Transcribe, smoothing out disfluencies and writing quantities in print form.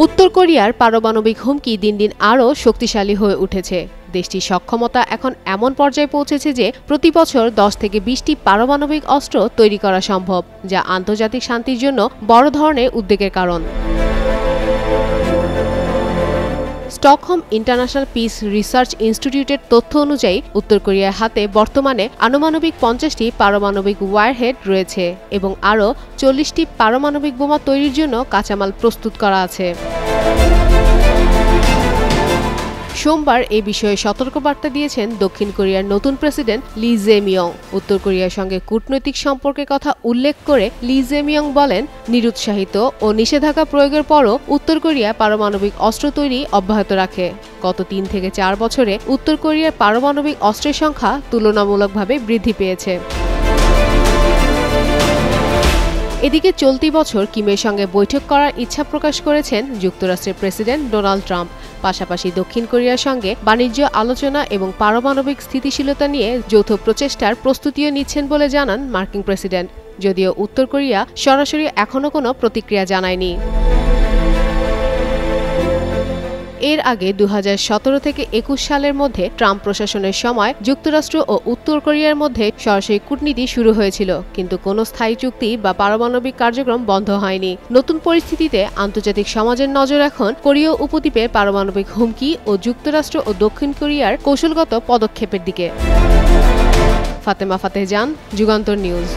উত্তর কোরিয়ার পারমাণবিক হুমকি দিন দিন আরও শক্তিশালী হয়ে উঠেছে। দেশটির সক্ষমতা এখন এমন পর্যায়ে পৌঁছেছে যে প্রতি বছর 10 থেকে 20টি পারমাণবিক অস্ত্র তৈরি করা সম্ভব, যা আন্তর্জাতিক শান্তির জন্য বড় ধরনের উদ্বেগের কারণ। স্টকহোম ইন্টারন্যাশনাল পিস রিসার্চ ইনস্টিটিউটের তথ্য অনুযায়ী উত্তর কোরিয়ার হাতে বর্তমানে আনুমানিক 50টি পারমাণবিক ওয়ারহেড রয়েছে এবং আরও 40টি পারমাণবিক বোমা তৈরির জন্য কাঁচামাল প্রস্তুত করা আছে। সোমবার এ বিষয়ে সতর্কবার্তা দিয়েছেন দক্ষিণ কোরিয়ার নতুন প্রেসিডেন্ট লি জে-মিয়ং। উত্তর কোরিয়ার সঙ্গে কূটনৈতিক সম্পর্কের কথা উল্লেখ করে লি জে-মিয়ং বলেন, নিরুৎসাহিত ও নিষেধাজ্ঞা প্রয়োগের পরও উত্তর কোরিয়া পারমাণবিক অস্ত্র তৈরি অব্যাহত রাখে। গত 3 থেকে 4 বছরে উত্তর কোরিয়ার পারমাণবিক অস্ত্রের সংখ্যা তুলনামূলকভাবে বৃদ্ধি পেয়েছে। এদিকে চলতি বছর কিমের সঙ্গে বৈঠক করার ইচ্ছা প্রকাশ করেছেন যুক্তরাষ্ট্রের প্রেসিডেন্ট ডোনাল্ড ট্রাম্প। পাশাপাশি দক্ষিণ কোরিয়ার সঙ্গে বাণিজ্য আলোচনা এবং পারমাণবিক স্থিতিশীলতা নিয়ে যৌথ প্রচেষ্টার প্রস্তুতিও নিচ্ছেন বলে জানান মার্কিন প্রেসিডেন্ট, যদিও উত্তর কোরিয়া সরাসরি এখনও কোনো প্রতিক্রিয়া জানায়নি। এর আগে 2017 থেকে 21 সালের মধ্যে ট্রাম্প প্রশাসনের সময় যুক্তরাষ্ট্র ও উত্তর কোরিয়ার মধ্যে সরাসরি কূটনীতি শুরু হয়েছিল, কিন্তু কোনো স্থায়ী চুক্তি বা পারমাণবিক কার্যক্রম বন্ধ হয়নি। নতুন পরিস্থিতিতে আন্তর্জাতিক সমাজের নজর এখন কোরীয় উপদ্বীপের পারমাণবিক হুমকি ও যুক্তরাষ্ট্র ও দক্ষিণ কোরিয়ার কৌশলগত পদক্ষেপের দিকে। ফাতেমা ফাতেহ জান, যুগান্তর নিউজ।